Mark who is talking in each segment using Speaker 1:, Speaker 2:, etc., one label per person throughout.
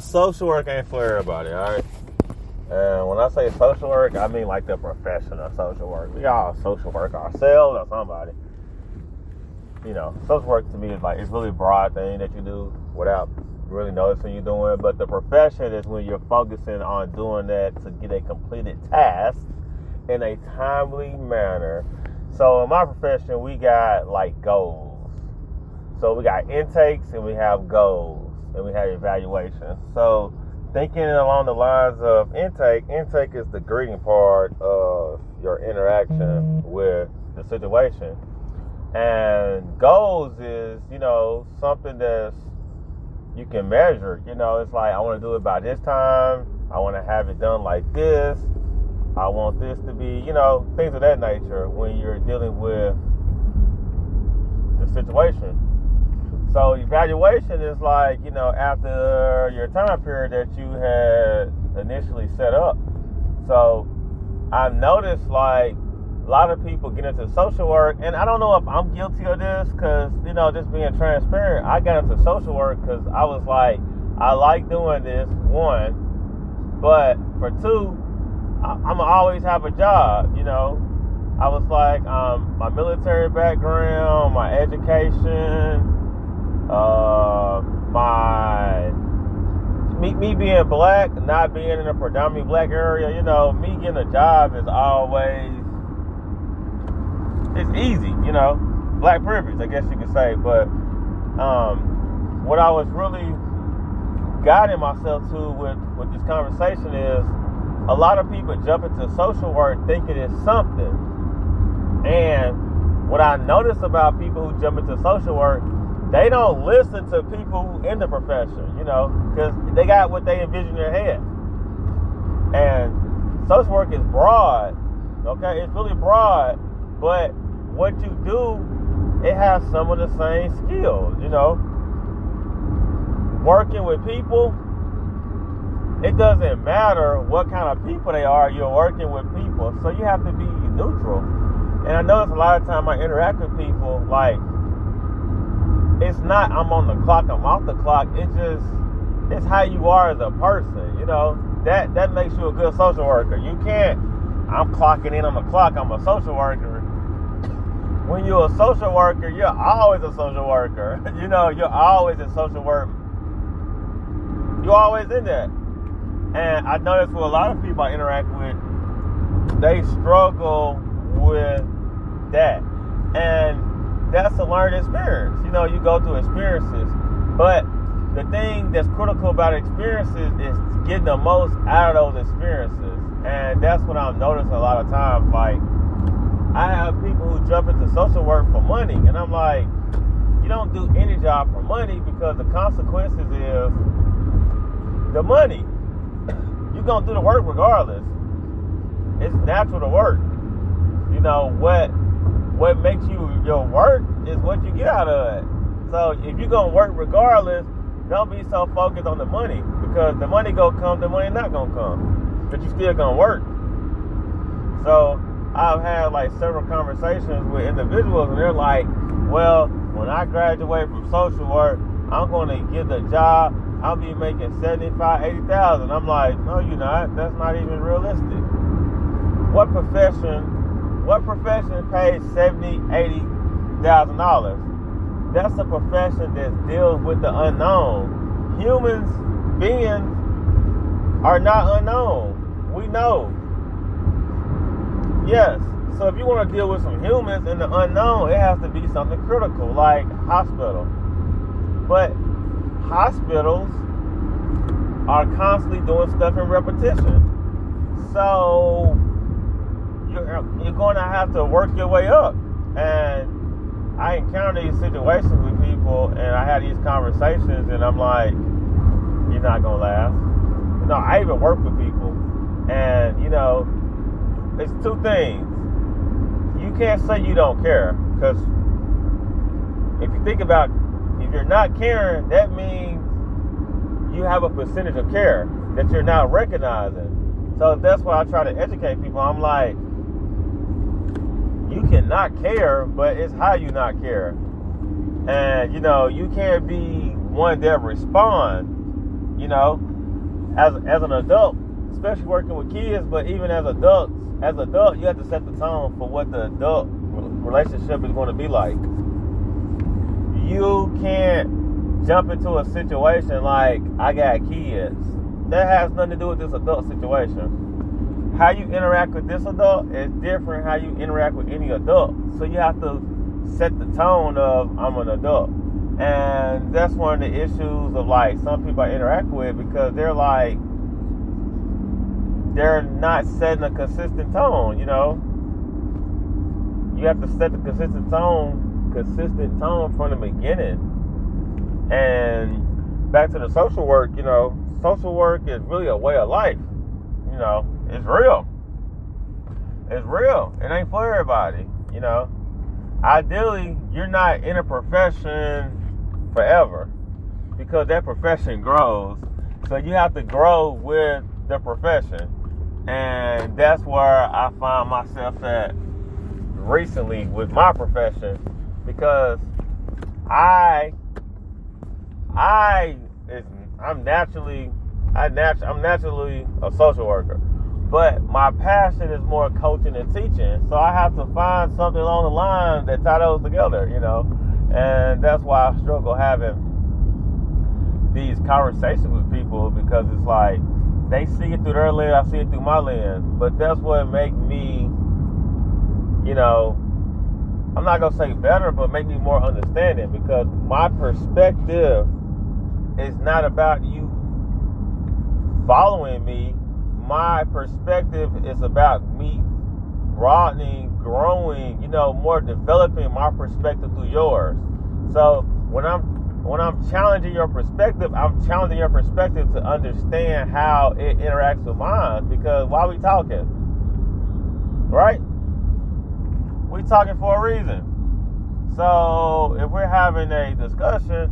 Speaker 1: Social work ain't for everybody, all right? And when I say social work, I mean like the profession of social work. We all social work ourselves or somebody. Social work to me is like, it's really a broad thing that you do without really noticing you're doing. But the profession is when you're focusing on doing that to get a completed task in a timely manner. So in my profession, we got like goals. So we got intakes and we have goals and we have evaluations. So thinking along the lines of intake is the greeting part of your interaction with the situation. And goals is, something that's you can measure. It's like, I want to do it by this time. I want to have it done like this. I want this to be, things of that nature when you're dealing with the situation. So evaluation is like, after your time period that you had initially set up. So I've noticed like a lot of people get into social work, and I don't know if I'm guilty of this because, just being transparent, I got into social work because I was like, I like doing this, one, but for two, I'm going to always have a job, I was like, my military background, my education, me being black, not being in a predominantly black area, me getting a job is always, it's easy, black privilege, I guess you could say. But what I was really guiding myself to with this conversation is a lot of people jump into social work thinking it's something. And what I notice about people who jump into social work, they don't listen to people in the profession, because they got what they envision in their head. And social work is broad, okay? It's really broad, but what you do, it has some of the same skills, Working with people, it doesn't matter what kind of people they are, you're working with people. So you have to be neutral. And I notice a lot of time I interact with people, like, it's not I'm on the clock, I'm off the clock. It's how you are as a person, That makes you a good social worker. You can't, I'm clocking in on the clock, I'm a social worker. When you're a social worker, you're always a social worker. You're always in social work. You're always in that. And I notice with a lot of people I interact with, they struggle with that. And that's a learned experience. You go through experiences. But the thing that's critical about experiences is getting the most out of those experiences. And that's what I'm noticing a lot of times. Like, I have people who jump into social work for money, and I'm like, you don't do any job for money because the consequences is the money. You're going to do the work regardless. It's natural to work. What makes you your work is what you get out of it. So if you're going to work regardless, don't be so focused on the money, because the money going to come, the money not going to come. But you still going to work. So I've had like several conversations with individuals, and they're like, well, when I graduate from social work, I'm going to get a job. I'll be making $75,000, $80,000. I'm like, no, you're not. That's not even realistic. What profession pays $70,000, $80,000? That's a profession that deals with the unknown. Humans, beings, are not unknown. We know. Yes. So if you want to deal with some humans in the unknown, it has to be something critical, like hospital. But hospitals are constantly doing stuff in repetition. So you're going to have to work your way up. And I encounter these situations with people, and I had these conversations, and I'm like, you're not going to last. I even work with people. And, it's two things. You can't say you don't care, because if you think about, if you're not caring, that means you have a percentage of care that you're not recognizing. So that's why I try to educate people. I'm like, you cannot care, but it's how you not care. And, you can't be one that respond. you know, as an adult, especially working with kids, but even as adult, you have to set the tone for what the adult relationship is going to be like. You can't jump into a situation like, I got kids. That has nothing to do with this adult situation. How you interact with this adult is different how you interact with any adult. So you have to set the tone of, I'm an adult. And that's one of the issues of like some people I interact with, because they're not setting a consistent tone, you know. You have to set the consistent tone from the beginning. And back to the social work, you know, social work is really a way of life. You know, it's real. It's real. It ain't for everybody, you know. Ideally, you're not in a profession forever, because that profession grows. So you have to grow with the profession. And that's where I find myself at recently with my profession, because I'm naturally a social worker, but my passion is more coaching and teaching. So I have to find something along the line that tie those together, you know. And that's why I struggle having these conversations with people, because it's like they see it through their lens, I see it through my lens. But that's what makes me, you know, I'm not gonna say better, but make me more understanding, because my perspective is not about you following me. My perspective is about me broadening, growing, you know, more developing my perspective through yours. So when I'm challenging your perspective, I'm challenging your perspective to understand how it interacts with mine. Because why are we talking? Right? We talking for a reason. So if we're having a discussion,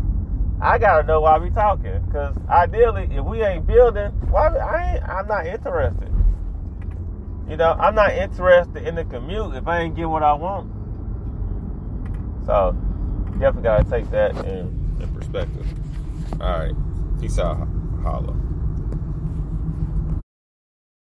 Speaker 1: I gotta know why we talking. Because ideally, if we ain't building, I'm not interested. You know, I'm not interested in the commute if I ain't getting what I want. So definitely gotta take that in perspective. All right, peace out, holla.